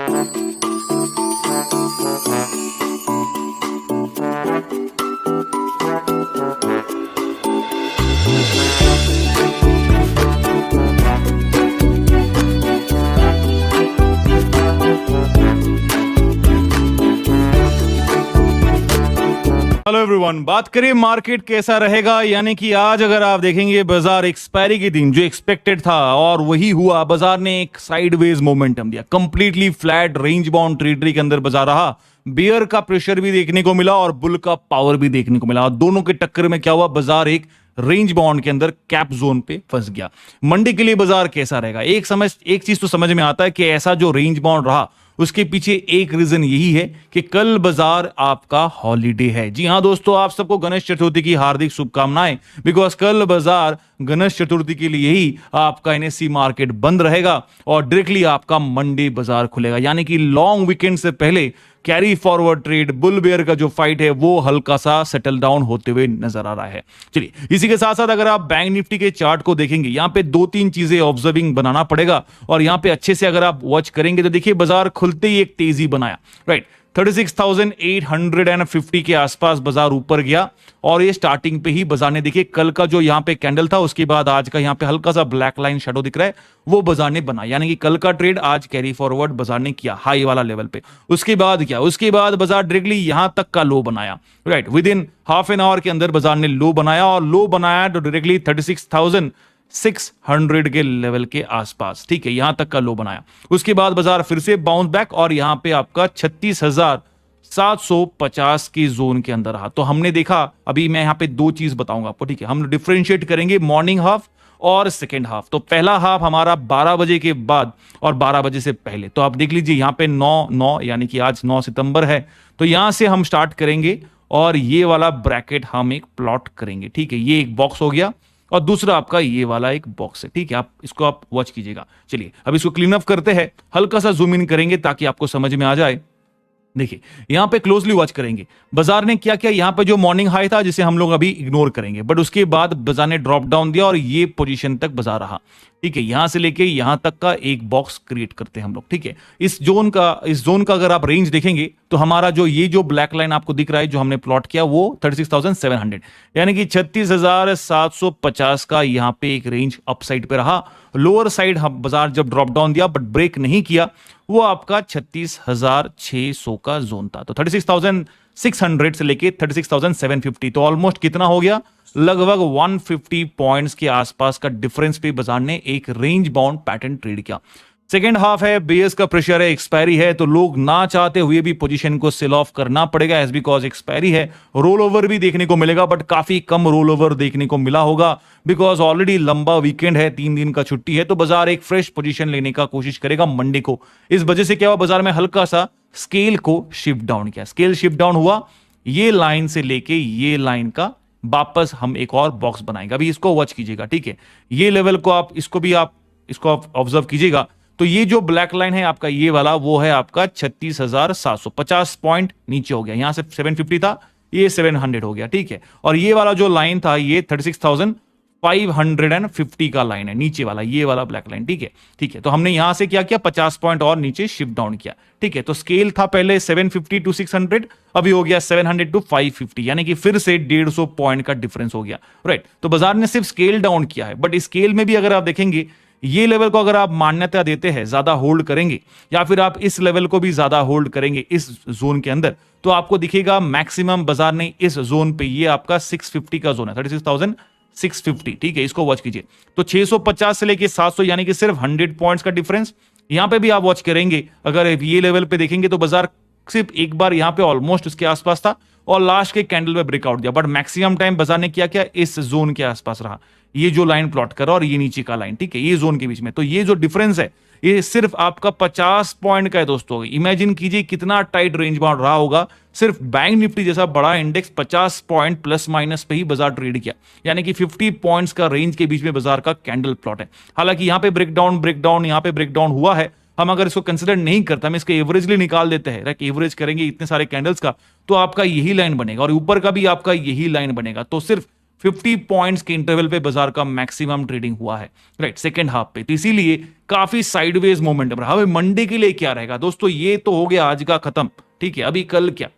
Hello everyone, बात करें market कैसा रहेगा। यानी कि आज अगर आप देखेंगे बाजार एक्सपायरी के दिन जो एक्सपेक्टेड था और वही हुआ। बाजार ने एक साइडवेज मोमेंटम दिया, completely flat range bound territory के अंदर बाजार रहा। बियर का प्रेशर भी देखने को मिला और बुल का पावर भी देखने को मिला। दोनों के टक्कर में क्या हुआ, बाजार एक रेंज बाउंड के अंदर कैप जोन पे फंस गया। मंडे के लिए बाजार कैसा रहेगा, एक चीज तो समझ में आता है कि ऐसा जो रेंज बाउंड रहा उसके पीछे एक रीजन यही है कि कल बाजार आपका हॉलीडे है। जी हां दोस्तों, आप सबको गणेश चतुर्थी की हार्दिक शुभकामनाएं। बिकॉज कल बाजार गणेश चतुर्थी के लिए ही आपका एनएससी मार्केट बंद रहेगा और डायरेक्टली आपका मंडे बाजार खुलेगा। यानी कि लॉन्ग वीकेंड से पहले carry forward trade bull bear का जो फाइट है वो हल्का सा सेटल डाउन होते हुए नजर आ रहा है। चलिए, इसी के साथ साथ अगर आप बैंक निफ्टी के चार्ट को देखेंगे, यहां पे दो तीन चीजें ऑब्जर्विंग बनाना पड़ेगा और यहां पे अच्छे से अगर आप वॉच करेंगे तो देखिए बाजार खुलते ही एक तेजी बनाया, राइट। 36,850 के आसपास बाजार ऊपर गया और ये स्टार्टिंग पे ही बाजार ने देखिए कल का जो यहां पे कैंडल था उसके बाद आज का यहां पे हल्का सा ब्लैक लाइन शैडो दिख रहा है, वो बाजार ने बना। यानी कि कल का ट्रेड आज कैरी फॉरवर्ड बाजार ने किया हाई वाला लेवल पे। उसके बाद क्या, उसके बाद बाजार डायरेक्टली यहां तक का लो बनाया, right. With in half an hour के अंदर बाजार ने लो बनाया और लो बनाया तो डायरेक्टली 36,600 के लेवल के आसपास, ठीक है, यहां तक का लो बनाया। उसके बाद बाजार फिर से बाउंस बैक और यहां पे आपका 36,750 की जोन के अंदर रहा। तो हमने देखा, अभी मैं यहां पे दो चीज बताऊंगा आपको, ठीक है। हम डिफरेंशिएट करेंगे मॉर्निंग हाफ और सेकेंड हाफ। तो पहला हाफ हमारा 12 बजे के बाद और 12 बजे से पहले। तो आप देख लीजिए यहां पे 9 यानी कि आज 9 सितंबर है, तो यहां से हम स्टार्ट करेंगे और ये वाला ब्रैकेट हम एक प्लॉट करेंगे, ठीक है। ये एक बॉक्स हो गया और दूसरा आपका ये वाला एक बॉक्स है, ठीक है। आप इसको आप वॉच कीजिएगा। चलिए अब इसको क्लीन अप करते हैं, हल्का सा जूम इन करेंगे ताकि आपको समझ में आ जाए। देखिए यहां पे क्लोजली वॉच करेंगे बाजार ने क्या किया। यहां पे जो मॉर्निंग हाई था जिसे हम लोग अभी इग्नोर करेंगे, बट उसके बाद बाजार ने ड्रॉप डाउन दिया और ये पोजीशन तक बाजार रहा, ठीक है। यहां से लेके यहां तक का एक बॉक्स क्रिएट करते हैं हम लोग, ठीक है। इस जोन का अगर आप रेंज देखेंगे तो हमारा ये जो ब्लैक लाइन आपको दिख रहा है जो हमने प्लॉट किया वो 36,700 यानी कि 36,750 का यहां पे एक रेंज अपसाइड पे रहा। लोअर साइड बाजार जब ड्रॉप डाउन दिया बट ब्रेक नहीं किया, वो आपका 36,600 का जोन था। तो 36,600 से लेके 36,750, तो ऑलमोस्ट कितना हो गया, लगभग 150 पॉइंट्स के आसपास का डिफरेंस पे बाजार ने एक रेंज बाउंड पैटर्न ट्रेड किया। सेकेंड हाफ है, बेयर्स का प्रेशर है, एक्सपायरी है, तो लोग ना चाहते हुए भी पोजीशन को सेल ऑफ करना पड़ेगा एज बिकॉज एक्सपायरी है। रोल ओवर भी देखने को मिलेगा बट काफी कम रोल ओवर देखने को मिला होगा बिकॉज ऑलरेडी लंबा वीकेंड है, 3 दिन का छुट्टी है, तो बाजार एक फ्रेश पोजीशन लेने का कोशिश करेगा मंडे को। इस वजह से क्या हुआ, बाजार में हल्का सा स्केल को शिफ्ट डाउन किया। स्केल शिफ्ट डाउन हुआ, ये लाइन से लेके ये लाइन का वापस हम एक और बॉक्स बनाएंगे। अभी इसको वॉच कीजिएगा, ठीक है। ये लेवल को आप इसको ऑब्जर्व कीजिएगा। तो ये जो ब्लैक लाइन है आपका ये वाला, वो है आपका 36,750 पॉइंट नीचे हो गया। यहां से 750 था, ये 700 हो गया, ठीक है। और ये वाला जो लाइन था ये 36,550 का लाइन है, नीचे वाला ये वाला ब्लैक लाइन, ठीक है, ठीक है। तो हमने यहां से क्या किया, 50 पॉइंट और नीचे शिफ्ट डाउन किया, ठीक है। तो स्केल था पहले 750 टू 600, अभी हो गया 700 टू 550, यानी कि फिर से 150 पॉइंट का डिफरेंस हो गया, राइट। तो बाजार ने सिर्फ स्केल डाउन किया है, बट स्केल में भी अगर आप देखेंगे ये लेवल को अगर आप मान्यता देते हैं, ज्यादा होल्ड करेंगे या फिर आप इस लेवल को भी ज्यादा होल्ड करेंगे इस जोन के अंदर, तो आपको दिखेगा मैक्सिमम बाजार ने इस जोन पे, ये आपका 650 का जोन है, 36,650, ठीक है। इसको वॉच कीजिए। तो 650 से लेके 700 यानी कि सिर्फ 100 पॉइंट्स का डिफरेंस। यहां पे भी आप वॉच करेंगे, अगर ये लेवल पे देखेंगे तो बाजार सिर्फ एक बार यहां पे ऑलमोस्ट उसके आसपास था और लास्ट के कैंडल में ब्रेकआउट दिया, बट मैक्सिमम टाइम बाजार ने क्या किया, इस जोन के आसपास रहा। ये जो लाइन प्लॉट कर रहा और ये नीचे का लाइन, ठीक है, ये जोन के बीच में। तो ये जो डिफरेंस है ये सिर्फ आपका 50 पॉइंट का है दोस्तों। इमेजिन कीजिए कितना टाइट रेंज बाउंड रहा होगा। सिर्फ बैंक निफ्टी जैसा बड़ा इंडेक्स 50 पॉइंट प्लस माइनस पे ही बाजार ट्रेड किया, यानी कि 50 पॉइंट्स का रेंज के बीच में बाजार का कैंडल प्लॉट है। हालांकि यहां पे ब्रेकडाउन यहां पे ब्रेकडाउन हुआ है, हम अगर इसको कंसिडर नहीं करते, हम इसके एवरेजली निकाल देते हैं, एवरेज करेंगे इतने सारे कैंडल्स का, तो आपका यही लाइन बनेगा और ऊपर का भी आपका यही लाइन बनेगा। तो सिर्फ 50 पॉइंट्स के इंटरवल पे बाजार का मैक्सिमम ट्रेडिंग हुआ है, राइट, सेकंड हाफ पे। तो इसीलिए काफी साइडवेज मोमेंटम रहा। अब मंडे के लिए क्या रहेगा दोस्तों, ये तो हो गया आज का खत्म, ठीक है। अभी कल क्या,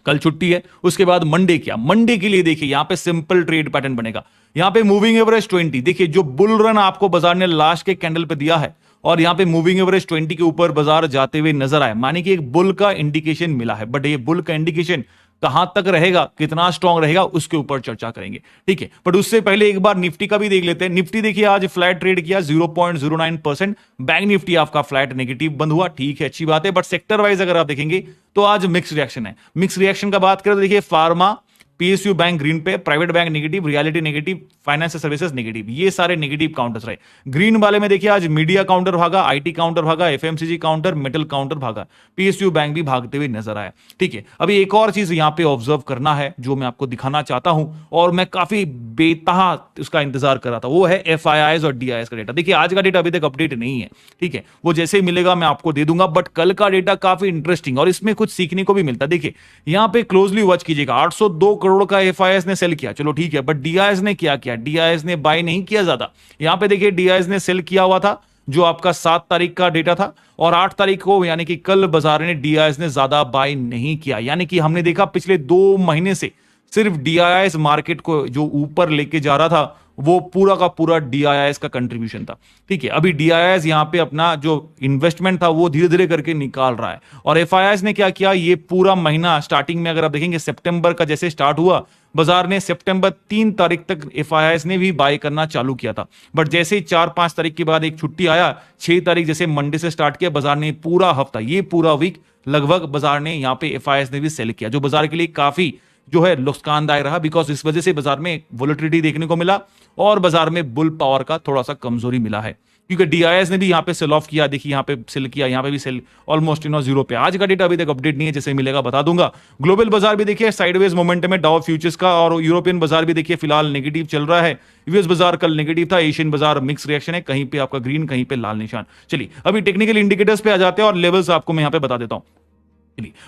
कल छुट्टी है, उसके बाद मंडे क्या, मंडे के लिए देखिए यहां पे सिंपल ट्रेड पैटर्न बनेगा। यहां पे मूविंग एवरेज 20, देखिए जो बुल रन आपको बाजार ने लास्ट के कैंडल पे दिया है और यहां पे मूविंग एवरेज 20 के ऊपर बाजार जाते हुए नजर आए, माने कि एक बुल का इंडिकेशन मिला है। बट ये बुल का इंडिकेशन कहां तक रहेगा, कितना स्ट्रांग रहेगा, उसके ऊपर चर्चा करेंगे, ठीक है। बट उससे पहले एक बार निफ्टी का भी देख लेते हैं। निफ्टी देखिए आज फ्लैट ट्रेड किया 0.09%। बैंक निफ्टी आपका फ्लैट नेगेटिव बंद हुआ, ठीक है, अच्छी बात है। बट सेक्टर वाइज अगर आप देखेंगे तो आज मिक्स रिएक्शन है। मिक्स रिएक्शन का बात करें तो देखिए फार्मा, पीएसयू बैंक ग्रीन पे, private bank negative, reality negative, financial services negative, ये सारे नेगेटिव काउंटर्स रहे। ग्रीन वाले में देखिए आज मीडिया काउंटर भागा, आईटी काउंटर भागा, एफएमसीजी काउंटर, मेटल काउंटर भागा, पीएसयू बैंक भी भागते हुए नजर आया, ठीक है। अभी एक और चीज यहां पे ऑब्जर्व करना है जो मैं आपको दिखाना चाहता हूं और मैं काफी बेतहा उसका इंतजार कर रहा था, वो है एफआईआईज और डीआईएस का डेटा। देखिए आज का डेटा अभी तक अपडेट नहीं है, ठीक है, वो जैसे ही मिलेगा मैं आपको दे दूंगा। बट कल का डेटा काफी इंटरेस्टिंग और इसमें कुछ सीखने को भी मिलता है। देखिए यहां पे क्लोजली वॉच कीजिएगा, 802 करोड़ का एफआईआईएस ने सेल किया, चलो ठीक है। बट डीआईएस ने क्या किया, डीआईएस ने बाय नहीं किया ज्यादा। यहां पे देखिए डीआईएस ने सेल किया हुआ था जो आपका 7 तारीख का डेटा था और 8 तारीख को यानी कि कल बाजार ने डीआईएस ने ज्यादा बाय नहीं किया। यानी कि हमने देखा पिछले 2 महीने से सिर्फ डीआईएस मार्केट को जो ऊपर लेके जा रहा था वो पूरा का पूरा डीआईएस का कंट्रीब्यूशन था, ठीक है। अभी डीआईएस यहां पे अपना जो इन्वेस्टमेंट था वो धीरे धीरे करके निकाल रहा है। और एफआईआईएस ने क्या किया, ये पूरा महीना स्टार्टिंग में अगर आप देखेंगे सितंबर का जैसे स्टार्ट हुआ, बाजार ने सितंबर 3 तारीख तक एफआईआईएस ने भी बाय करना चालू किया था। बट जैसे ही 4-5 तारीख के बाद एक छुट्टी आया, 6 तारीख जैसे मंडे से स्टार्ट किया, बाजार ने पूरा हफ्ता, ये पूरा वीक लगभग बाजार ने यहाँ पे एफआईआईएस ने भी सेल किया, जो बाजार के लिए काफी जो है नुकसानदायक रहा। बिकॉज इस वजह से बाजार में वोलेटिलिटी देखने को मिला और बाजार में बुल पावर का थोड़ा सा कमजोरी मिला है, क्योंकि डीआईएस ने भी यहां पे सेल ऑफ किया। देखिए यहां पे सेल किया, यहां पे भी सेल ऑलमोस्ट जीरो पे। आज का डेटा अभी तक अपडेट नहीं है, जैसे मिलेगा बता दूंगा। ग्लोबल बाजार भी देखिए साइडवेज मोमेंटम में, डाउ फ्यूचर्स का, और यूरोपियन बाजार भी देखिए फिलहाल नेगेटिव चल रहा है। यूएस बाजार कल नेगेटिव था, एशियन बाजार मिक्स रिएक्शन है, कहीं पे आपका ग्रीन, कहीं पे लाल निशान। चलिए अभी टेक्निकल इंडिकेटर्स पे आ जाते हैं और लेवल्स आपको मैं यहां पे बता देता हूं।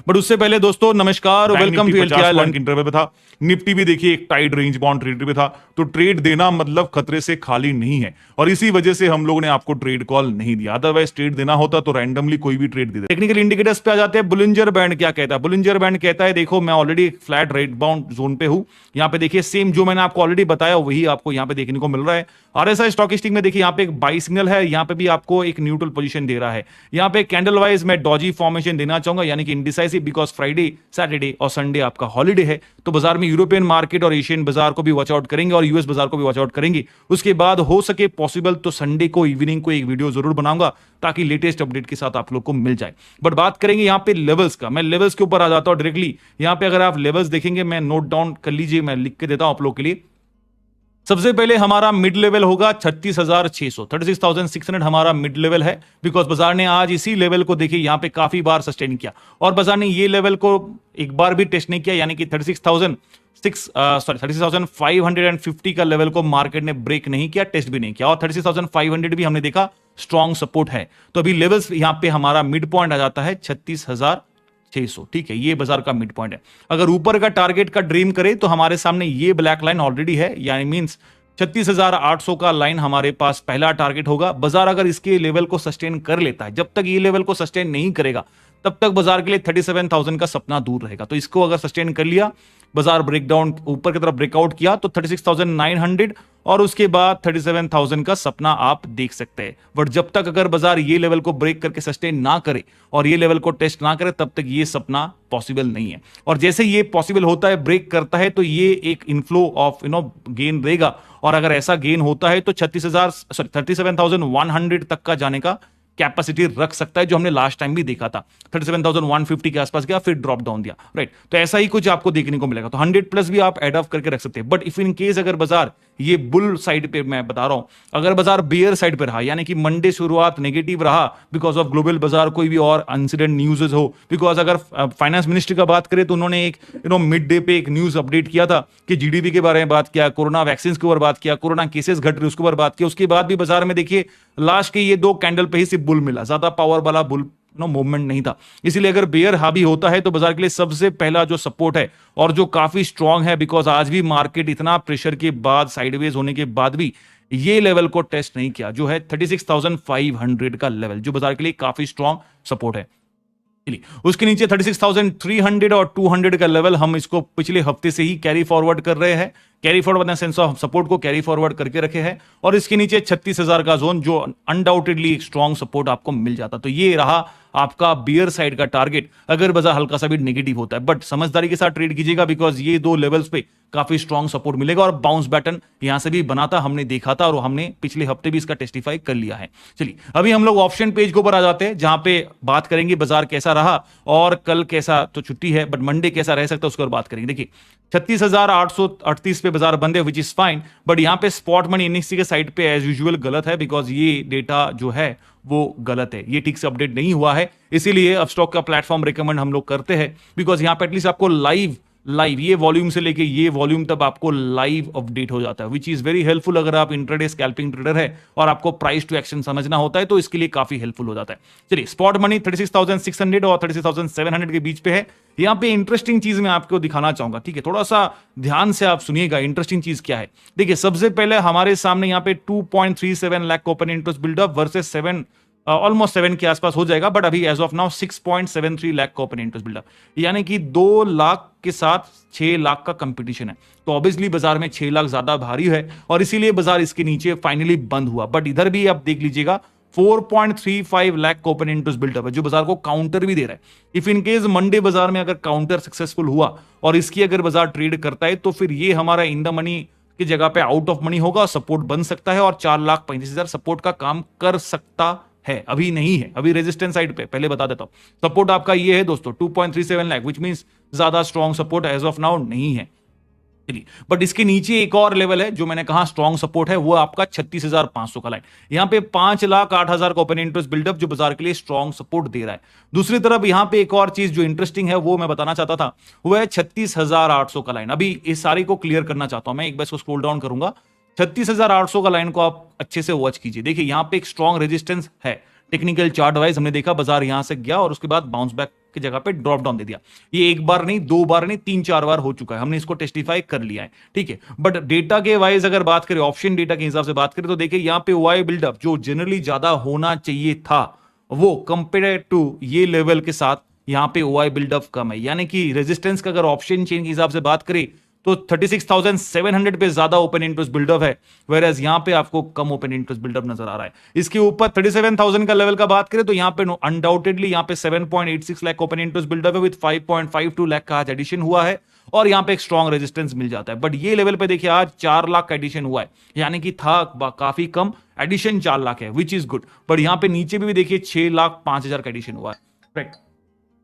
बट उससे पहले दोस्तों नमस्कार, welcome to LTI learn. Interview पे था, निफ्टी भी देखिए एक टाइट रेंज बाउंड ट्रेड पे था, तो ट्रेड देना मतलब खतरे से खाली नहीं है और इसी वजह से हम लोगों ने आपको ट्रेड कॉल नहीं दिया। अदरवाइज ट्रेड देना होता तो रैंडमली कोई भी ट्रेड दे दे। टेक्निकल इंडिकेटर्स पे आ जाते हैं। बुलिंजर बैंड क्या कहता है, बुलिंजर बैंड कहता है देखो मैं already flat rate bound zone पे हूं। यहां पे देखिए सेम जो मैंने आपको ऑलरेडी बताया वही आपको यहां पे देखने को मिल रहा है। आरएसआई स्टॉकिस्टिक में देखिए यहां पे एक बाई सिग्नल है, यहां पे भी आपको एक न्यूट्रल पोजीशन दे रहा है। यहां पे कैंडल वाइज मैं डॉजी फॉर्मेशन देना चाहूंगा, यानी कि इंडिसाइसिव, बिकॉज फ्राइडे, सैटरडे और संडे आपका हॉलिडे है, तो बाजार में यूरोपियन मार्केट और एशियन बाजार को भी वॉच आउट करेंगे और यूएस बाजार को भी वॉच आउट करेंगे। उसके बाद हो सके पॉसिबल तो संडे को इवनिंग को एक वीडियो जरूर बनाऊंगा ताकि लेटेस्ट अपडेट के साथ आप लोग को मिल जाए। बट बात करेंगे यहां पे लेवल्स का, मैं लेवल्स के ऊपर आ जाता हूं डायरेक्टली। यहां पे अगर आप लेवल्स देखेंगे, मैं नोट डाउन कर लीजिए, मैं लिख के देता हूं आप लोग के लिए। सबसे पहले हमारा मिड लेवल होगा 36,600, 36,600 हमारा मिड लेवल है। बिकॉज बाजार ने आज इसी लेवल को देखिए यहां पे काफी बार सस्टेन किया और बाजार ने ये लेवल को एक बार भी टेस्ट नहीं किया, यानी कि 36,550 का लेवल को मार्केट ने ब्रेक नहीं किया, टेस्ट भी नहीं किया। और 36,500 भी हमने देखा स्ट्रॉन्ग सपोर्ट है। तो अभी लेवल्स यहां पे हमारा मिड पॉइंट आ जाता है 36,600, ठीक है, ये बाजार का मिड पॉइंट है। अगर ऊपर का टारगेट का ड्रीम करें तो हमारे सामने ये ब्लैक लाइन ऑलरेडी है, यानी मींस 36,800 का लाइन हमारे पास पहला टारगेट होगा। बाजार अगर इसके लेवल को सस्टेन कर लेता है, जब तक ये लेवल को सस्टेन नहीं करेगा तब तक बाजार के लिए 37,000 का सपना दूर रहेगा। तो इसको अगर सस्टेन कर लिया, बाजार ब्रेकडाउन ऊपर की तरफ ब्रेकआउट किया तो 36,900 और उसके बाद 37,000 का सपना आप देख सकते हैं। बट जब तक अगर बाजार ये लेवल को ब्रेक करके सस्टेन ना करे और ये लेवल को टेस्ट ना करे, तब तक ये सपना पॉसिबल नहीं है। और जैसे ये पॉसिबल होता है, ब्रेक करता है, तो ये एक इनफ्लो ऑफ गेन देगा। और अगर ऐसा गेन होता है तो 37,100 तक का जाने का कैपेसिटी रख सकता है, जो हमने लास्ट टाइम भी देखा था। 37,150 के आसपास गया, फिर ड्रॉप डाउन दिया, राइट। तो ऐसा ही कुछ आपको देखने को मिलेगा। तो 100 प्लस भी आप एड ऑफ करके रख सकते हैं। बट इफ इन केस अगर बाजार ये बुल साइड पे, मैं बता रहा हूं, अगर बाजार बेयर साइड पे रहा, यानी कि मंडे शुरुआत नेगेटिव रहा बिकॉज ऑफ ग्लोबल बाजार कोई भी और इंसिडेंट न्यूज़ हो, बिकॉज अगर फाइनेंस मिनिस्ट्री का बात करें तो उन्होंने एक मिड डे पे एक न्यूज अपडेट किया था कि जीडीपी के बारे में बात किया, कोरोना वैक्सीन के ऊपर बात किया, कोरोना केसेस घट रहे उसके ऊपर बात किया। उसके बाद भी बाजार में देखिए लास्ट के ये 2 कैंडल पे ही सिर्फ बुल मिला, ज्यादा पावर वाला बुल मूवमेंट नहीं था। इसीलिए अगर बेयर हावी होता है तो बाजार के लिए सबसे पहला जो सपोर्ट है और जो काफी स्ट्रांग है, बिकॉज आज भी मार्केट इतना प्रेशर के बाद, साइडवेज होने के बाद भी ये लेवल को टेस्ट नहीं किया, जो है 36,500 का लेवल, जो बाजार के लिए काफी स्ट्रांग सपोर्ट है। उसके नीचे 36,300 और 200 का लेवल हम इसको पिछले हफ्ते से ही कैरी फॉरवर्ड कर रहे हैं, carry forward in sense of support को कैरी फॉरवर्ड करके रखे हैं। और इसके नीचे 36,000 का जोन, जो अनडाउटेडली एक स्ट्रॉन्ग सपोर्ट आपको मिल जाता। तो ये रहा आपका बियर साइड का टारगेट अगर बाजार हल्का सा भी नेगेटिव होता है, बट समझदारी के साथ ट्रेड कीजिएगा, बिकॉज ये दो लेवल्स पे काफी स्ट्रॉन्ग सपोर्ट मिलेगा और बाउंस बैटन यहां से भी बनाता हमने देखा था और हमने पिछले हफ्ते भी इसका टेस्टिफाई कर लिया है। चलिए अभी हम लोग ऑप्शन पेज के ऊपर आ जाते हैं, जहां पे बात करेंगे बाजार कैसा रहा और कल कैसा, तो छुट्टी है बट मंडे कैसा रह सकता है उसके ऊपर बात करेंगे। देखिए 36,838 पे बाजार बंद है, विच इज फाइन, बट यहां पे स्पॉट मनी एनएससी के साइड पे एज यूजुअल गलत है, बिकॉज ये डेटा जो है वो गलत है, ये ठीक से अपडेट नहीं हुआ है। इसीलिए अपस्टॉक का प्लेटफॉर्म रिकमेंड हम लोग करते हैं, बिकॉज यहां पे एटलीस्ट आपको लाइव ये वॉल्यूम से लेके ये वॉल्यूम तब आपको लाइव अपडेट हो जाता है, विच इज वेरी हेल्पफुल अगर आप इंट्राडे स्कैल्पिंग ट्रेडर है और आपको प्राइस टू एक्शन समझना होता है, तो इसके लिए काफी हेल्पफुल हो जाता है। चलिए स्पॉट मनी 36,600 और 36,700 के बीच पे है। यहां पे इंटरेस्टिंग चीज मैं आपको दिखाना चाहूंगा, ठीक है, थोड़ा सा ध्यान से आप सुनिएगा। इंटरेस्टिंग चीज क्या है, देखिए सबसे पहले हमारे सामने यहां पे 2.37 lakh open interest buildup versus 7 almost 7 के आसपास हो जाएगा, बट अभी एज ऑफ नाउ 6.73 लाख का ओपन इंटरेस्ट बिल्डअप, यानी कि 2 लाख के साथ 6 लाख का कंपटीशन है। तो ऑब्वियसली बाजार में 6 लाख ज्यादा भारी है और इसीलिए बाजार इसके नीचे फाइनली बंद हुआ। बट इधर भी आप देख लीजिएगा 4.35 लाख का ओपन इंटरेस्ट बिल्डअप है, जो बाजार को काउंटर भी दे रहा है। इफ इन केस मंडे बाजार में अगर काउंटर सक्सेसफुल हुआ और इसकी अगर बाजार ट्रेड करता है, तो फिर ये हमारा इन द मनी की जगह पे आउट ऑफ मनी होगा, सपोर्ट बन सकता है और 4,35,000 सपोर्ट का काम कर सकता है। अभी नहीं है, अभी रेजिस्टेंस साइड पे, पहले बता देता हूं सपोर्ट आपका ये है दोस्तों 2.37 लाख, विच मींस ज्यादा strong support as of now नहीं है। बट इसके नीचे एक और लेवल है जो मैंने कहा स्ट्रॉन्ग सपोर्ट है, वो आपका 36,500 का लाइन। यहां पे 5,08,000 का ओपन इंटरेस्ट बिल्डअप जो बाजार के लिए स्ट्रॉन्ग सपोर्ट दे रहा है। दूसरी तरफ यहां पे एक और चीज जो इंटरेस्टिंग है वो मैं बताना चाहता था, वो है 36,800 का लाइन। अभी इस सारी को क्लियर करना चाहता हूं मैं, एक बार इसको स्क्रॉल डाउन करूंगा। 36,800 का लाइन को आप अच्छे से वॉच कीजिए। देखिए यहां पे एक स्ट्रॉन्ग रेजिस्टेंस है, टेक्निकल चार्ट वाइज हमने देखा बाजार यहां से गया और उसके बाद बाउंस बैक की जगह पे ड्रॉप डाउन दे दिया। ये एक बार नहीं, 2 बार नहीं, 3-4 बार हो चुका है, हमने इसको टेस्टिफाई कर लिया है, ठीक है। बट डेटा के वाइज अगर बात करें, ऑप्शन डेटा के हिसाब से बात करें, तो देखिए यहां पे वाई बिल्डअप जो जनरली ज्यादा होना चाहिए था, वो कंपेयर टू ये लेवल के साथ यहां पे वाई बिल्डअप कम है। यानी कि रेजिस्टेंस का अगर ऑप्शन चेन के हिसाब से बात करें तो 36,700 पे ज्यादा ओपन इंटरेस्ट बिल्डअप है, वेयरएज यहां पे आपको कम ओपन इंटरेस्ट बिल्डअप नजर आ रहा है। इसके ऊपर 37,000 का लेवल का बात करें तो यहां पे अनडाउटेडली यहां पे 7.86 लाख ओपन इंटरेस्ट बिल्डअप है, विद 5.52 लाख का आज एडिशन हुआ है और यहां पे एक स्ट्रॉन्ग रेजिस्टेंस मिल जाता है। बट ये लेवल पे देखिए आज 4 लाख का एडिशन हुआ है, यानी कि था काफी कम एडिशन 4 लाख है, विच इज गुड। बट यहां पे नीचे भी देखिए 6,05,000 का एडिशन हुआ है, राइट।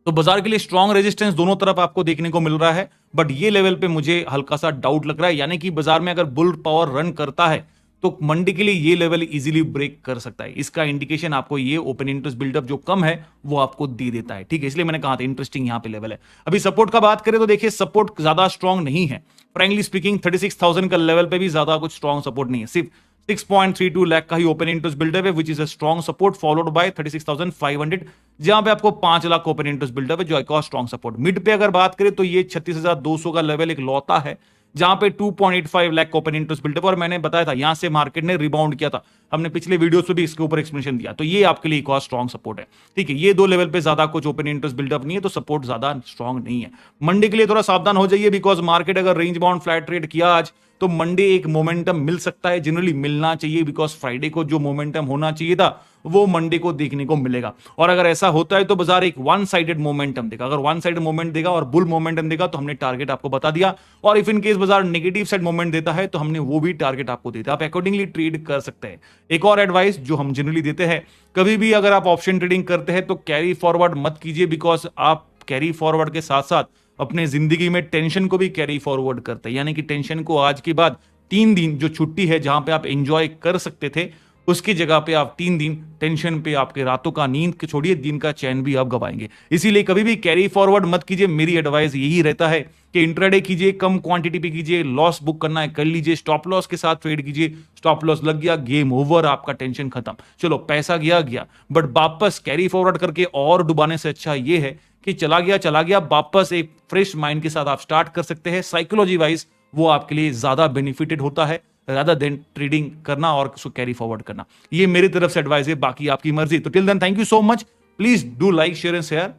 तो बाजार के लिए स्ट्रॉन्ग रेजिस्टेंस दोनों तरफ आपको देखने को मिल रहा है, बट ये लेवल पे मुझे हल्का सा डाउट लग रहा है। यानी कि बाजार में अगर बुल पावर रन करता है तो मंडी के लिए ये लेवल इजीली ब्रेक कर सकता है। इसका इंडिकेशन आपको ये ओपन इंटरेस्ट बिल्डअप जो कम है वो आपको दे देता है, ठीक है। इसलिए मैंने कहा था इंटरेस्टिंग यहां पे लेवल है। अभी सपोर्ट का बात करें तो देखिए सपोर्ट ज्यादा स्ट्रॉन्ग नहीं है, फ्रैंकली स्पीकिंग 36,000 का लेवल पे भी ज्यादा कुछ स्ट्रॉन्ग सपोर्ट नहीं है, सिर्फ 6.32 लाख का ही ओपन इंटरेस्ट बिल्डअप है, which is a strong support followed by 36,500, जहां पे आपको 5 लाख ओपन इंटरेस्ट बिल्डअप है, जो एक और स्ट्रॉन्ग सपोर्ट। मिड पे अगर बात करें तो ये 36,200 का लेवल एक लौता है, जहां पे 2.85 लाख ओपन इंटरेस्ट बिल्डअप, और मैंने बताया था यहां से मार्केट ने रिबाउंड किया था, हमने पिछले वीडियोस में भी इसके ऊपर एक्सप्लेनेशन दिया। तो ये आपके लिए एक और स्ट्रॉन्ग सपोर्ट है, ठीक है। ये दो लेवल पे ज्यादा कुछ ओपन इंटरेस्ट बिल्डअप नहीं है, तो सपोर्ट ज्यादा स्ट्रॉन्ग नहीं है। मंडे के लिए थोड़ा सावधान हो जाइए, बिकॉज मार्केट अगर रेंज बाउंड फ्लैट ट्रेड किया आज तो मंडे एक मोमेंटम मिल सकता है, जनरली मिलना चाहिए, बिकॉज फ्राइडे को जो मोमेंटम होना चाहिए था वो मंडे को देखने को मिलेगा। और अगर ऐसा होता है तो बाजार एक वन साइडेड मोमेंटम देगा, अगर वन साइड मोमेंट देगा और बुल मोमेंटम देगा तो हमने टारगेट आपको बता दिया, और इफ इन केस बाजार नेगेटिव साइड मोमेंट देता है तो हमने वो भी टारगेट आपको देता है, आप अकॉर्डिंगली ट्रेड कर सकते हैं। एक और एडवाइस जो हम जनरली देते हैं, कभी भी अगर आप ऑप्शन ट्रेडिंग करते हैं तो कैरी फॉरवर्ड मत कीजिए, बिकॉज आप कैरी फॉरवर्ड के साथ साथ अपने जिंदगी में टेंशन को भी कैरी फॉरवर्ड करते हैं। यानी कि टेंशन को आज के बाद 3 दिन जो छुट्टी है जहां पे आप एंजॉय कर सकते थे उसकी जगह पे आप 3 दिन टेंशन पे आपके रातों का नींद के छोड़िए, दिन का चैन भी आप गवाएंगे। इसीलिए कभी भी कैरी फॉरवर्ड मत कीजिए। मेरी एडवाइस यही रहता है कि इंट्राडे कीजिए, कम क्वांटिटी पे कीजिए, लॉस बुक करना है कर लीजिए, स्टॉप लॉस के साथ ट्रेड कीजिए। स्टॉप लॉस लग गया, गेम ओवर, आपका टेंशन खत्म। चलो पैसा गया गया, बट वापस कैरी फॉरवर्ड करके और डुबाने से अच्छा ये है कि चला गया, वापस एक फ्रेश माइंड के साथ आप स्टार्ट कर सकते हैं। साइकोलॉजी वाइज वो आपके लिए ज्यादा बेनिफिटेड होता है rather than ट्रेडिंग करना और उसको कैरी फॉरवर्ड करना। ये मेरी तरफ से एडवाइस है, बाकी आपकी मर्जी। तो till then thank you so much, please do like share and share.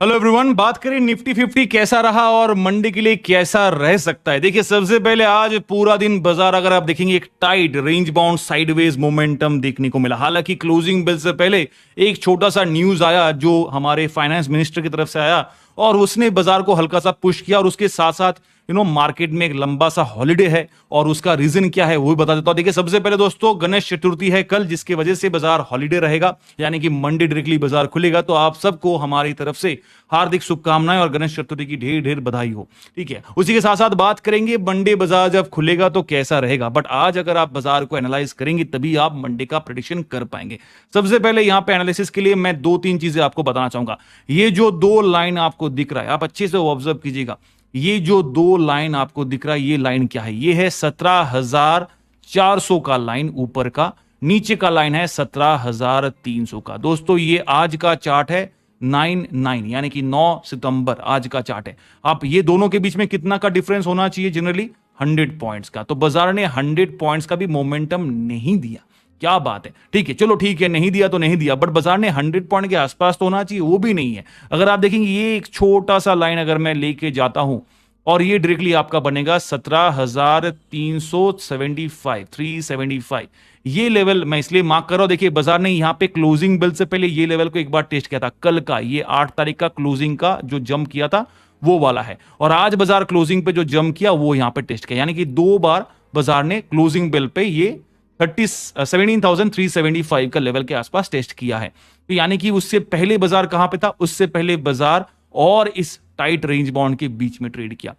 Hello everyone, बात करें निफ्टी 50 कैसा रहा और मंडे के लिए कैसा रह सकता है। देखिए सबसे पहले आज पूरा दिन बाजार अगर आप देखेंगे एक tight range bound sideways momentum देखने को मिला। हालांकि क्लोजिंग बेल से पहले एक छोटा सा न्यूज आया जो हमारे फाइनेंस मिनिस्टर की तरफ से आया और उसने बाजार को हल्का सा पुश किया और उसके साथ साथ मार्केट में एक लंबा सा हॉलिडे है और उसका रीजन क्या है वो भी बता देता हूं। देखिए सबसे पहले दोस्तों गणेश चतुर्थी है कल, जिसकी वजह से बाजार हॉलिडे रहेगा, यानी कि मंडे डायरेक्टली बाजार खुलेगा। तो आप सबको हमारी तरफ से हार्दिक शुभकामनाएं और गणेश चतुर्थी की ढेर ढेर बधाई हो। ठीक है, उसी के साथ साथ बात करेंगे मंडे बाजार जब खुलेगा तो कैसा रहेगा। बट आज अगर आप बाजार को एनालाइज करेंगे तभी आप मंडे का प्रेडिक्शन कर पाएंगे। सबसे पहले यहां पे एनालिसिस के लिए मैं 2-3 चीजें आपको बताना चाहूंगा। ये जो 2 लाइन आपको दिख रहा है, आप अच्छे से ऑब्जर्व कीजिएगा। ये जो 2 लाइन आपको दिख रहा है, ये लाइन क्या है? ये है 17,400 का लाइन ऊपर का, नीचे का लाइन है 17,300 का। दोस्तों ये आज का चार्ट है 9/9 यानी कि 9 सितंबर आज का चार्ट है। आप ये दोनों के बीच में कितना का डिफरेंस होना चाहिए? जनरली 100 पॉइंट्स का। तो बाजार ने 100 पॉइंट्स का भी मोमेंटम नहीं दिया। क्या बात है, ठीक है, चलो ठीक है, नहीं दिया तो नहीं दिया, बट बाजार ने 100 पॉइंट के आसपास तो होना चाहिए, वो भी नहीं है। अगर आप देखेंगे ये एक छोटा सा लाइन अगर मैं लेके जाता हूं और ये डायरेक्टली आपका बनेगा 17,375 375। ये लेवल मैं इसलिए मार्क कर रहा हूं। देखिए बाजार ने यहां पे क्लोजिंग बेल से पहले ये लेवल को एक बार टेस्ट किया था, कल का, ये 8 तारीख का क्लोजिंग का जो जंप किया था वो वाला है। और आज बाजार क्लोजिंग पे जो जंप किया वो यहां पे टेस्ट किया, यानी कि 2 बार बाजार ने क्लोजिंग बेल पे ये 17,375 का लेवल के आसपास टेस्ट किया है। तो यानी कि उससे पहले बाजार कहां पे था? उससे पहले बाजार और इस टाइट रेंज बाउंड के बीच में ट्रेड किया।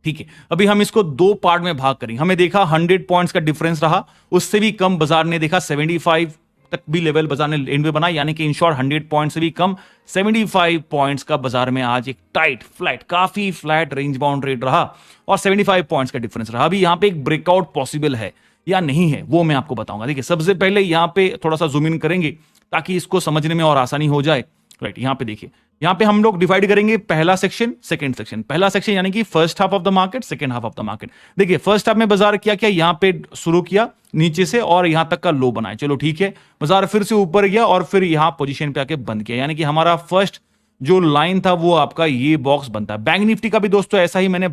ठीक है, अभी हम इसको 2 पार्ट में भाग करेंगे। हमें देखा 100 पॉइंट्स का डिफरेंस रहा, उससे भी कम बाजार ने देखा 75 तक भी लेवल बाजार ने एंड में बना, यानी कि इन शॉर्ट 100 पॉइंट से भी कम 75 पॉइंट्स का बाजार में आज एक टाइट फ्लैट, काफी फ्लैट रेंज बाउंड ट्रेड रहा और 75 पॉइंट्स का डिफरेंस रहा। अभी यहां पे एक ब्रेकआउट पॉसिबल है या नहीं है वो मैं आपको बताऊंगा। देखिए सबसे पहले यहां पे थोड़ा सा जूम इन करेंगे ताकि इसको समझने में और आसानी हो जाए। राइट, यहां पे देखिए, यहां पे हम लोग डिवाइड करेंगे पहला सेक्शन सेकंड सेक्शन। पहला सेक्शन यानी कि first half of the market, second half of the market. देखिए फर्स्ट हाफ में बाजार क्या किया, यहां पे शुरू किया नीचे से और यहां तक का लो बनाया, चलो ठीक है, बाजार फिर से ऊपर गया और फिर यहां पोजीशन पे आके बंद किया, यानी कि हमारा फर्स्ट जो लाइन था वो आपका ये बॉक्स बनता है। बैंक निफ्टी का भी दोस्तों ऐसा ही मैंने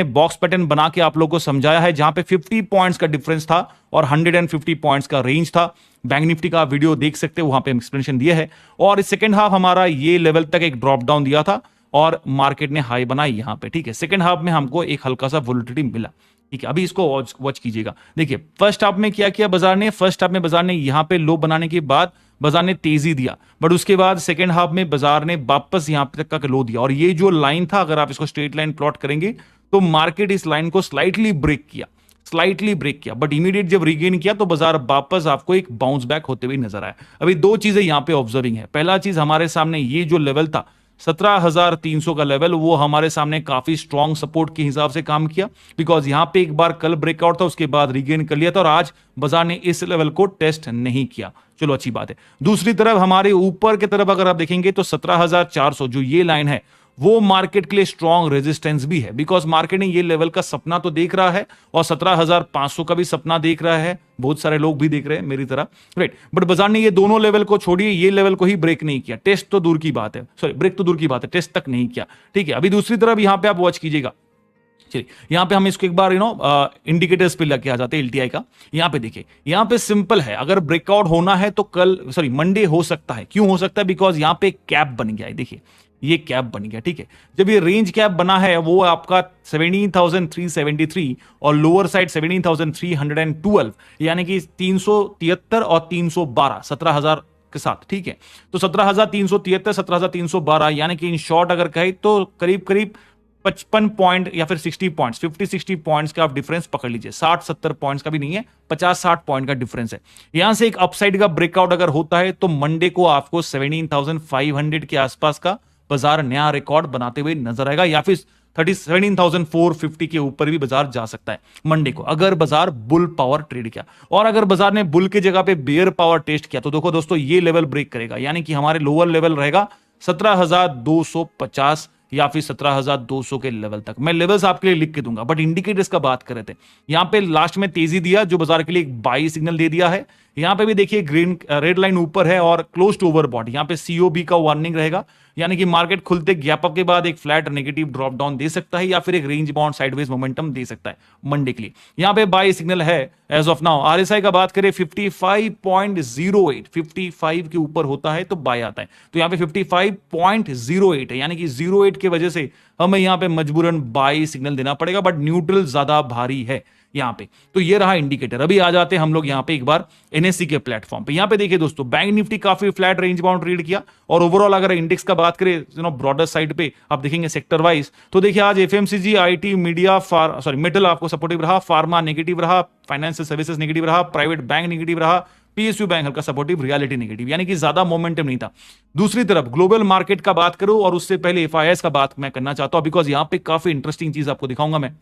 बॉक्स पैटर्न बना के आप लोगों को समझाया है, जहां पे 50 पॉइंट्स का डिफरेंस था और 150 पॉइंट्स का रेंज था। बैंक निफ्टी का वीडियो देख सकते हो, वहां पे एक्सप्लेनेशन दिया है। और इस सेकंड हाफ हमारा ये लेवल तक एक ड्रॉप डाउन दिया था और मार्केट ने हाई बनाई यहां पे। ठीक है, सेकंड हाफ में हमको एक हल्का सा वोलेटिलिटी मिला। ठीक है, अभी इसको वॉच कीजिएगा। देखिए फर्स्ट हाफ में क्या किया बाजार ने, फर्स्ट हाफ में बाजार ने यहां पे लो बनाने के बाद बाजार ने तेजी दिया, बट उसके बाद सेकंड हाफ में बाजार ने वापस यहां तक का लो दिया। और ये जो लाइन था, अगर आप इसको स्ट्रेट लाइन प्लॉट करेंगे तो मार्केट इस लाइन को स्लाइटली ब्रेक किया, बट इमीडिएट जब रिगेन किया तो बाजार वापस आपको एक बाउंस बैक होते हुए नजर आया। अभी 2 चीजें यहां पे ऑब्जर्विंग है। पहला चीज, हमारे सामने ये जो लेवल था 17,300 का लेवल, वो हमारे सामने काफी स्ट्रॉन्ग सपोर्ट के हिसाब से काम किया, बिकॉज यहां पे एक बार कल ब्रेकआउट था, उसके बाद रिगेन कर लिया था और आज बाजार ने इस लेवल को टेस्ट नहीं किया। चलो अच्छी बात है। दूसरी तरफ हमारे ऊपर की तरफ अगर आप देखेंगे तो 17,400 जो ये लाइन है वो मार्केट के लिए स्ट्रॉन्ग रेजिस्टेंस भी है, बिकॉज मार्केट ने ये लेवल का सपना तो देख रहा है और 17,500 का भी सपना देख रहा है, बहुत सारे लोग भी देख रहे हैं मेरी तरह। राइट, बट बाजार ने ये दोनों लेवल को छोड़िए, ये लेवल को ही ब्रेक नहीं किया। टेस्ट तो दूर की बात है, सॉरी ब्रेक तो दूर की बात है, टेस्ट तक नहीं किया। ठीक है, अभी दूसरी तरफ यहां पे आप वॉच कीजिएगा। चलिए यहां पे हम इसको एक बार इंडिकेटर्स पे लेके आ जाते हैं एलटीआई का। यहां पे देखिए, यहां पे सिंपल है, अगर ब्रेकआउट होना है तो मंडे हो सकता है। क्यों हो सकता है? बिकॉज यहां पे कैप बन गया है। देखिए ये कैप बन गया, ठीक है। जब ये रेंज कैप बना है वो आपका 17,373 और लोअर साइड 17,312, यानी कि 373 और 312, 17,000 के साथ। ठीक है, तो 17,373 17,312, यानी कि इन शॉर्ट अगर कहे तो करीब करीब 55 पॉइंट या फिर 60 पॉइंट्स, 50-60 पॉइंट्स का आप डिफरेंस पकड़ लीजिए, 60-70 पॉइंट्स का भी नहीं है, 50-60 पॉइंट का डिफरेंस है। यहां से एक अपसाइड का ब्रेकआउट अगर होता है तो मंडे को आपको 17,500 के आसपास का बाजार नया रिकॉर्ड बनाते हुए नजर आएगा, या फिर 17,450 के ऊपर भी बाजार जा सकता है मंडे को, अगर बाजार बुल पावर ट्रेड किया। और अगर बाजार ने बुल की जगह पे बेयर पावर टेस्ट किया तो देखो दोस्तों, ये लेवल ब्रेक करेगा, यानी कि हमारे लोअर लेवल रहेगा 17,250 या फिर 17,200 के लेवल तक। मैं लेवल्स आपके लिए लिख के दूंगा, बट इंडिकेटर्स का बात कर रहे थे। यहां पे लास्ट में तेजी दिया जो बाजार के लिए एक बाई सिग्नल दे दिया है। यहां पे भी देखिए ग्रीन रेड लाइन ऊपर है और क्लोज टू ओवरबॉट, यहां पे सीओबी का वार्निंग रहेगा, यानी कि मार्केट खुलते गैप अप के बाद एक फ्लैट नेगेटिव ड्रॉप डाउन दे सकता है या फिर एक रेंज बाउंड साइडवेज मोमेंटम दे सकता है मंडे के लिए। यहां पे बाई सिग्नल है एज ऑफ नाउ। आरएसआई का बात करें 55.08, 55 के ऊपर होता है तो बाय आता है, तो यहां पे 55.08 है, यानी कि 08 की वजह से हमें यहां पे मजबूरन बाई सिग्नल देना पड़ेगा, बट न्यूट्रल ज्यादा भारी है यहां पे। तो ये रहा इंडिकेटर। अभी आ जाते हैं हम लोग यहां पे एक बार एनएससी के प्लेटफॉर्म पे। यहां पे देखिए दोस्तों, बैंक निफ्टी काफी फ्लैट रेंज बाउंड रीड किया, और ओवरऑल अगर इंडेक्स का बात करें ब्रॉडर साइड पे आप देखेंगे सेक्टर वाइज, तो देखिए आज एफएमसीजी, आईटी, मीडिया, मेटल आपको सपोर्टिव रहा, फार्मा नेगेटिव रहा, फाइनेंशियल सर्विसेज नेगेटिव रहा, प्राइवेट बैंक नेगेटिव रहा, पीएसयू बैंक हल्का सपोर्टिव, रियलिटी नेगेटिव, यानी कि ज्यादा मोमेंटम नहीं था। दूसरी तरफ ग्लोबल मार्केट का बात करूं, और उससे पहले एफआईआईएस का बात मैं करना चाहता हूं, बिकॉज यहां पे काफी इंटरेस्टिंग चीज आपको दिखाऊंगा मैं।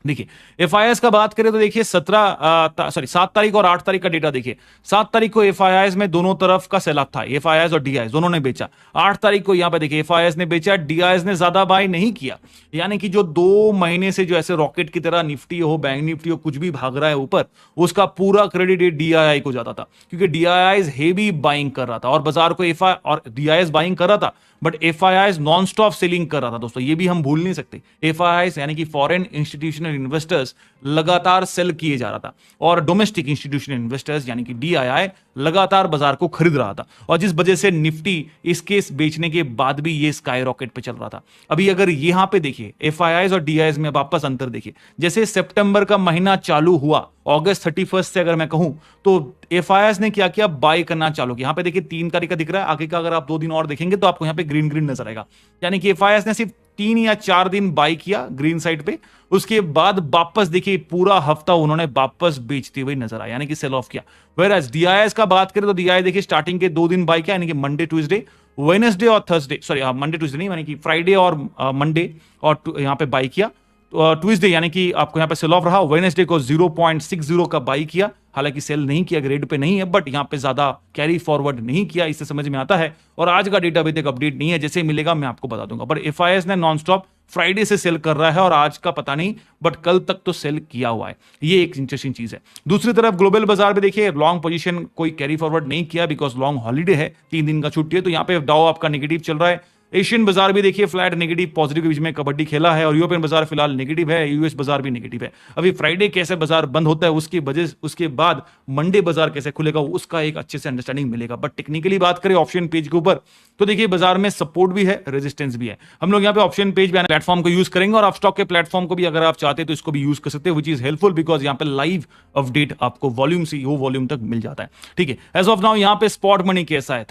देखिए एफआईआईएस का बात करें तो देखिए 7 तारीख और 8 तारीख का डेटा देखिए। 7 तारीख को एफआईआईएस में दोनों तरफ का सेल ऑफ था, एफआईआईएस और डीआईएस दोनों ने बेचा। 8 तारीख को यहां पे देखिए एफआईआईएस ने बेचा, डीआईएस ने ज्यादा बाय नहीं किया, यानी कि जो 2 महीने से जो ऐसे रॉकेट की तरह निफ्टी हो, बैंक निफ्टी हो, कुछ भी भाग रहा है ऊपर, उसका पूरा क्रेडिट डीआईआई को जाता था, क्योंकि डीआईआईएस हेवी बाइंग कर रहा था और बाजार को एफआई और डीआईएस बाइंग कर रहा था, बट एफआईआईएस नॉन स्टॉप सेलिंग कर रहा था दोस्तों, ये भी हम भूल नहीं सकते। एफआईआईएस यानी कि फॉरेन इंस्टीट्यूशनल इन्वेस्टर्स लगातार सेल किए जा रहा था, और डोमेस्टिक इंस्टीट्यूशनल इन्वेस्टर्स यानी कि डीआईआई लगातार बाजार को खरीद रहा था, और जिस वजह से निफ्टी इसके बेचने के बाद भी ये स्काई रॉकेट पे चल रहा था। अभी अगर यहां पे देखिए एफआईआईएस और डीआईएस में वापस अंतर देखिए, जैसे सितंबर का महीना चालू हुआ, अगस्त 31 से अगर मैं कहूं तो एफआईआईएस ने क्या किया, बाय करना चालू किया। यहां पे देखिए 3 तारीख का दिख रहा है, आगे का अगर आप 2 दिन और देखेंगे तो आपको यहां पे ग्रीन ग्रीन नजर आएगा, यानी कि एफआईआईएस ने सिर्फ 3 या 4 दिन बाय किया ग्रीन साइड पे, उसके बाद वापस देखिए पूरा हफ्ता उन्होंने वापस बेचते हुए नजर आया, यानी कि सेल ऑफ किया। वेयरएज डीआईएस का बात करें तो डीआईआई देखिए स्टार्टिंग के 2 दिन बाय किया, यानी कि मंडे ट्यूसडे, वेडनेसडे और थर्सडे, सॉरी मंडे ट्यूसडे नहीं, यानी कि फ्राइडे और मंडे और यहां पे बाय किया। ट्यूसडे यानी कि आपको यहां पे सेल ऑफ रहा, वेडनेसडे को 0.60 का बाई किया, हालांकि सेल नहीं किया, ग्रेड पे नहीं है, बट यहां पे ज्यादा कैरी फॉरवर्ड नहीं किया, इससे समझ में आता है। और आज का डेटा अभी तक अपडेट नहीं है, जैसे मिलेगा मैं आपको बता दूंगा। पर एफआईआईएस ने नॉन स्टॉप फ्राइडे से सेल कर रहा है, और आज का पता नहीं, बट कल तक तो सेल किया हुआ है, ये एक इंटरेस्टिंग चीज है। दूसरी तरफ ग्लोबल बाजार पे देखिए लॉन्ग पोजीशन कोई कैरी फॉरवर्ड नहीं किया, बिकॉज लॉन्ग हॉलीडे है, 3 दिन का छुट्टी है, तो यहां पे डाउ आपका नेगेटिव चल रहा है। एशियन बाजार भी देखिए फ्लैट नेगेटिव पॉजिटिव के बीच में कबड्डी खेला है, और यूरोपियन बाजार फिलहाल नेगेटिव है, यूएस बाजार भी नेगेटिव है। अभी फ्राइडे कैसे बाजार बंद होता है उसकी वजह, उसके बाद मंडे बाजार कैसे खुलेगा उसका एक अच्छे से अंडरस्टैंडिंग मिलेगा। बट टेक्निकली बात करें ऑप्शन पेज के ऊपर तो देखिए बाजार में सपोर्ट भी है, रेजिस्टेंस भी है। हम लोग यहाँ पे ऑप्शन पेज पे प्लेटफॉर्म को यूज करेंगे, और अपस्टॉक के प्लेटफॉर्म को भी अगर आप चाहते हैं तो इसको भी यूज कर सकते हैं, विच इज हेल्पफुल, बिकॉज यहाँ पे लाइव अपडेट आपको वॉल्यूम से वो वॉल्यूम तक मिल जाता है। ठीक है, एज ऑफ नाउ यहाँ पे स्पॉट मनी कैसा है,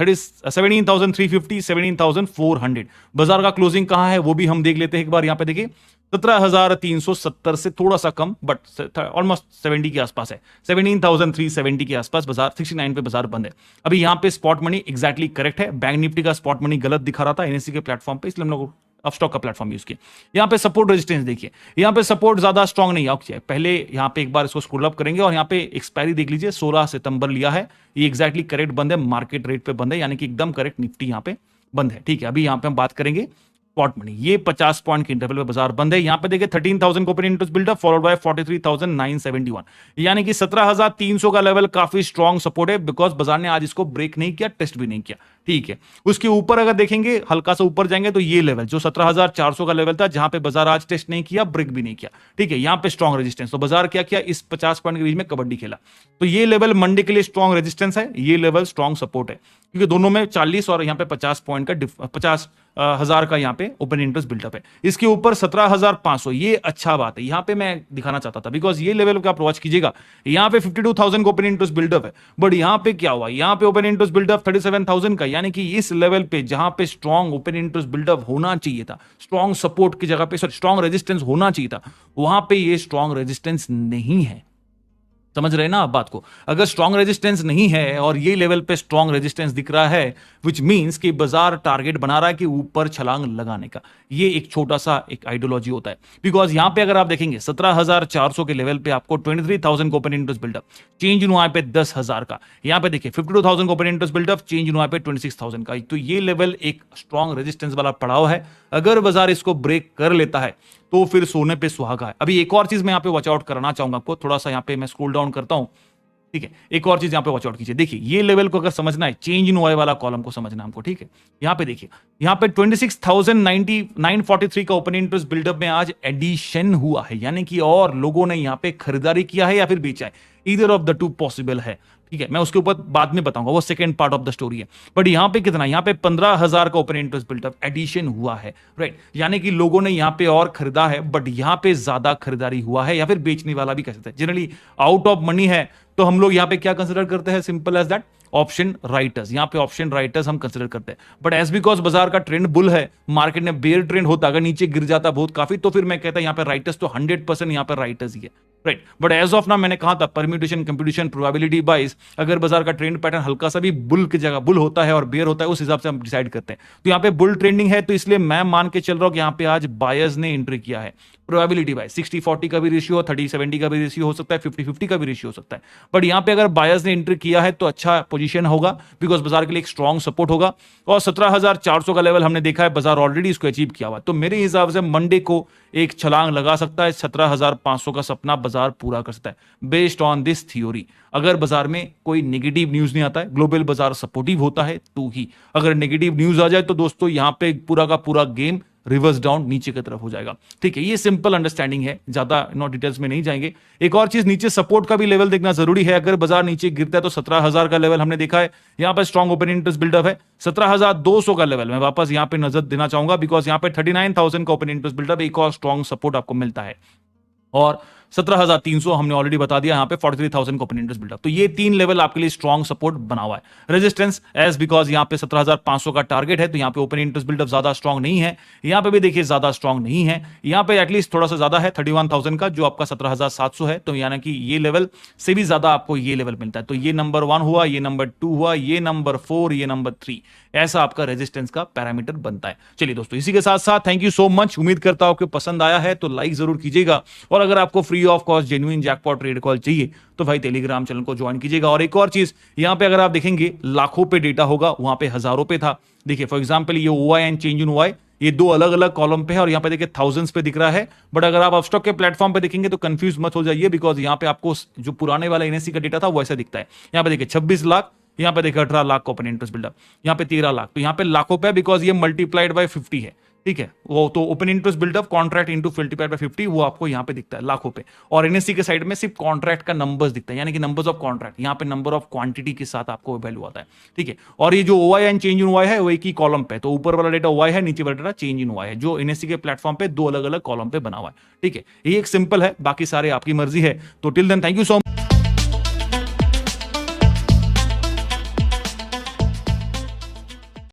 17,350, 17,400। बाजार का क्लोजिंग कहां है वो भी हम देख लेते हैं एक बार। यहां पे देखिए 17,370 से थोड़ा सा कम, बट ऑलमोस्ट 70 के आसपास है, 17,370 के आसपास बाजार, 69 पे बाजार बंद है। अभी यहां पे स्पॉट मनी एग्जैक्टली करेक्ट है, बैंक निफ्टी का स्पॉट मनी गलत दिखा रहा था एनएससी के प्लेटफॉर्म पे, इसलिए हम लोग अपस्टॉक का प्लेटफॉर्म यूज किया। यहां पे सपोर्ट रेजिस्टेंस देखिए, यहां पे सपोर्ट ज्यादा स्ट्रांग नहीं है, पहले यहां पे एक बार इसको स्क्रॉल अप करेंगे, और यहां पे एक्सपायरी देख लीजिए 16 सितंबर लिया है, ये एग्जैक्टली करेक्ट बंद है, मार्केट रेट पे बंद है, यानी कि एकदम करेक्ट निफ्टी यहां पे बंद है। ठीक है, अभी यहां पे हम बात करेंगे स्पॉट मनी, ये 50 पॉइंट के इंटरवल पे बाजार बंद है। यहां पे देखिए 13,000 को open interest buildup followed by 43,971, यानी कि 17,300 का लेवल काफी स्ट्रॉन्ग सपोर्ट है, बिकॉज बाजार ने आज इसको ब्रेक नहीं किया, टेस्ट भी नहीं किया। ठीक है, उसके ऊपर अगर देखेंगे हल्का सा ऊपर जाएंगे तो ये लेवल जो 17,400 का लेवल था, जहां पे बाजार आज टेस्ट नहीं किया, ब्रेक भी नहीं किया। ठीक है, यहां पे स्ट्रॉन्ग रेजिस्टेंस, तो बाजार क्या किया, इस 50 पॉइंट के बीच में कबड्डी खेला, तो ये लेवल मंडे के लिए स्ट्रॉन्ग रेजिस्टेंस है, ये लेवल स्ट्रॉन्ग सपोर्ट है, क्योंकि दोनों में 40 और यहां पे 50 पॉइंट का 50,000 का यहां पे ओपन इंटरेस्ट बिल्डअप है। इसके ऊपर 17,500, ये अच्छा बात है, यहां पे मैं दिखाना चाहता था, बिकॉज ये लेवल को आप वॉच कीजिएगा, यहां पे 52,000 का ओपन इंटरेस्ट बिल्डअप है, बट यहां पे क्या हुआ, यहां पे ओपन इंटरेस्ट बिल्डअप 37,000 का, यानी कि इस लेवल पे जहां पे स्ट्रॉन्ग ओपन इंटरेस्ट बिल्डअप होना चाहिए था, स्ट्रॉन्ग सपोर्ट की जगह पे स्ट्रॉन्ग रेजिस्टेंस होना चाहिए था, वहां पे ये स्ट्रॉन्ग रेजिस्टेंस नहीं है। समझ रहे हैं ना आप बात को? अगर स्ट्रॉन्ग रेजिस्टेंस नहीं है और ये लेवल पे स्ट्रॉन्ग रेजिस्टेंस दिख रहा है, विच मींस कि बाजार टारगेट बना रहा है कि ऊपर छलांग लगाने का। ये एक छोटा सा एक आइडियोलॉजी होता है, बिकॉज यहां पे अगर आप देखेंगे 17,400 के लेवल पे आपको 23,000 का open interest buildup, change in हुआ पे 10,000 का। यहां पे देखिए 52,000 का open interest buildup, change in हुआ पे 26,000 का। तो ये लेवल एक स्ट्रॉन्ग रेजिस्टेंस वाला पड़ाव है। अगर बाजार इसको ब्रेक कर लेता है तो फिर सोने पे सुहागा है। अभी एक और चीज मैं यहां पे वॉच आउट कराना चाहूंगा आपको, थोड़ा सा यहां पे मैं स्क्रॉल डाउन करता हूं, ठीक है। एक और चीज यहां पे वॉच आउट कीजिए, देखिए ये लेवल को अगर समझना है, चेंज इन ओआई वाला कॉलम को समझना हमको, ठीक है। यहां पे देखिए, यहां पे 26,943 का ओपन इंटरेस्ट बिल्डअप में आज एडिशन हुआ है, यानी कि और लोगों ने यहां पे खरीदारी किया है या फिर बेचा है, either of the two possible है, ठीक है। मैं उसके ऊपर बाद में बताऊंगा, वो second part of the story है। बट यहां पे कितना, यहां पे 15,000 का ओपन इंटरेस्ट बिल्डअप एडिशन हुआ है, राइट। यानी कि लोगों ने यहां पे और खरीदा है, बट यहां पे ज्यादा खरीदारी हुआ है, या फिर बेचने वाला भी कह सकते हैं। जनरली आउट ऑफ मनी है तो हम लोग यहां पे क्या कंसिडर करते हैं, simple as that, option writers. यहां पे ऑप्शन राइटर्स हम कंसिडर करते हैं। बट एज बिकॉज बाजार का ट्रेंड बुल है, मार्केट में बेयर ट्रेंड होता, अगर नीचे गिर जाता बहुत काफी, तो फिर मैं कहता यहां पे राइटर्स तो 100% यहां पे राइटर्स ही है, राइट। बट एज ऑफ ना, मैंने कहा था परम्यूटेशन, कंप्यूटेशन, प्रोबेबिलिटी वाइज अगर बाजार का ट्रेंड पैटर्न हल्का सा भी बुल की जगह बुल होता है और बेयर होता है, उस हिसाब से हम डिसाइड करते हैं। तो यहां पे बुल ट्रेंडिंग है, तो इसलिए मैं मान के चल रहा हूं कि यहां पे आज बायर्स ने एंट्री किया है। प्रोबेबिलिटी वाइज 60-40 का भी रेशियो, 30-70 का भी रेशियो हो सकता है, 50-50 का भी रेशियो हो सकता है। बट यहां पे अगर बायर्स ने एंट्री किया है तो अच्छा पोजीशन होगा, बिकॉज बाजार के लिए एक स्ट्रॉन्ग सपोर्ट होगा। और 17,400 का लेवल हमने देखा है, बाजार ऑलरेडी इसको अचीव किया हुआ। तो मेरे हिसाब से मंडे को एक छलांग लगा सकता है, 17,500 का सपना बाजार पूरा कर सकता है, बेस्ड ऑन दिस थ्योरी। अगर बाजार में कोई नेगेटिव न्यूज नहीं आता है, ग्लोबल बाजार सपोर्टिव होता है तो ही। अगर नेगेटिव न्यूज आ जाए तो दोस्तों यहां पे पूरा का पूरा गेम रिवर्स डाउन नीचे की तरफ हो जाएगा, ठीक है। ये सिंपल अंडरस्टैंडिंग है, ज्यादा नो डिटेल्स में नहीं जाएंगे। एक और चीज, नीचे सपोर्ट का भी लेवल देखना जरूरी है। अगर बाजार नीचे गिरता है तो 17,000 का लेवल हमने देखा है, यहां पर स्ट्रॉन्ग ओपन इंटरेस्ट बिल्डअप है। 17,200 का लेवल मैं वापस यहां पे नजर देना चाहूंगा, बिकॉज यहां पे 39,000 का ओपन इंटरेस्ट बिल्डअप, एक और स्ट्रॉन्ग सपोर्ट आपको मिलता है। और 17,300 हमने ऑलरेडी बता दिया, यहां पे 43,000 का ओपन इंटरेस्ट बिल्डअप। तो ये तीन लेवल आपके लिए स्ट्रॉन्ग सपोर्ट बना हुआ है। रेजिस्टेंस एज बिकॉज यहां पे 17,500 का टारगेट है, तो यहां पे ओपन इंटरेस्ट बिल्डअप ज्यादा स्ट्रॉन्ग नहीं है। यहां पे भी देखिए ज्यादा स्ट्रॉन्ग नहीं है, यहां पे एटलीस्ट थोड़ा सा ज्यादा है 31,000 का, जो आपका 17,700 है। तो यानी कि ये लेवल से भी ज्यादा आपको ये लेवल मिलता है। तो ये नंबर 1 हुआ, ये नंबर 2 हुआ, ये नंबर 4, ये नंबर 3, ऐसा आपका रेजिस्टेंस का पैरामीटर बनता है। चलिए दोस्तों, इसी के साथ साथ थैंक यू सो मच। उम्मीद करता हूं आपको पसंद आया है तो लाइक जरूर कीजिएगा। और अगर आपको free of cost genuine jackpot trade call चाहिए तो भाई टेलीग्राम चैनल को ज्वाइन कीजिएगा। और एक और चीज, यहां पे अगर आप देखेंगे लाखों पे डेटा होगा, वहां पे हजारों पे था। देखिए फॉर एग्जांपल ये OI and change in OI, ये दो अलग अलग कॉलम पे है, और यहां पे देखिए थाउजेंड्स पे दिख रहा है। बट अगर आप अपस्टॉक के प्लेटफॉर्म पे देखेंगे तो कंफ्यूज मत हो जाइए, बिकॉज यहां पे आपको जो पुराने वाला एनएससी का डेटा था वैसा दिखता है। यहां पे देखिए 26 लाख, यहां पे देखिए 18 लाख का ओपन इंटरेस्ट बिल्डअप, यहां पे 13 लाख। तो यहां पे लाखों पे, बिकॉज ये मल्टीप्लाइड बाय 50 है, ठीक है। वो तो open interest buildup contract into multiplied by 50, वो आपको यहां पे दिखता है लाखों पे। और एनएससी के साइड में सिर्फ कॉन्ट्रैक्ट का नंबर्स दिखता है, यानी कि नंबर्स ऑफ कॉन्ट्रैक्ट। यहां पे नंबर ऑफ क्वांटिटी के साथ आपको वैल्यू आता है, ठीक है। और ये जो OI and change in OI है वो एक ही कॉलम पे, तो ऊपर वाला डेटा ओआई है, नीचे वाला डेटा चेंज इन ओआई है, जो एनएससी के प्लेटफॉर्म पे दो अलग अलग कॉलम पे बना हुआ है, ठीक है। ये एक सिंपल है, बाकी सारे आपकी मर्जी है। तो till then thank you so much.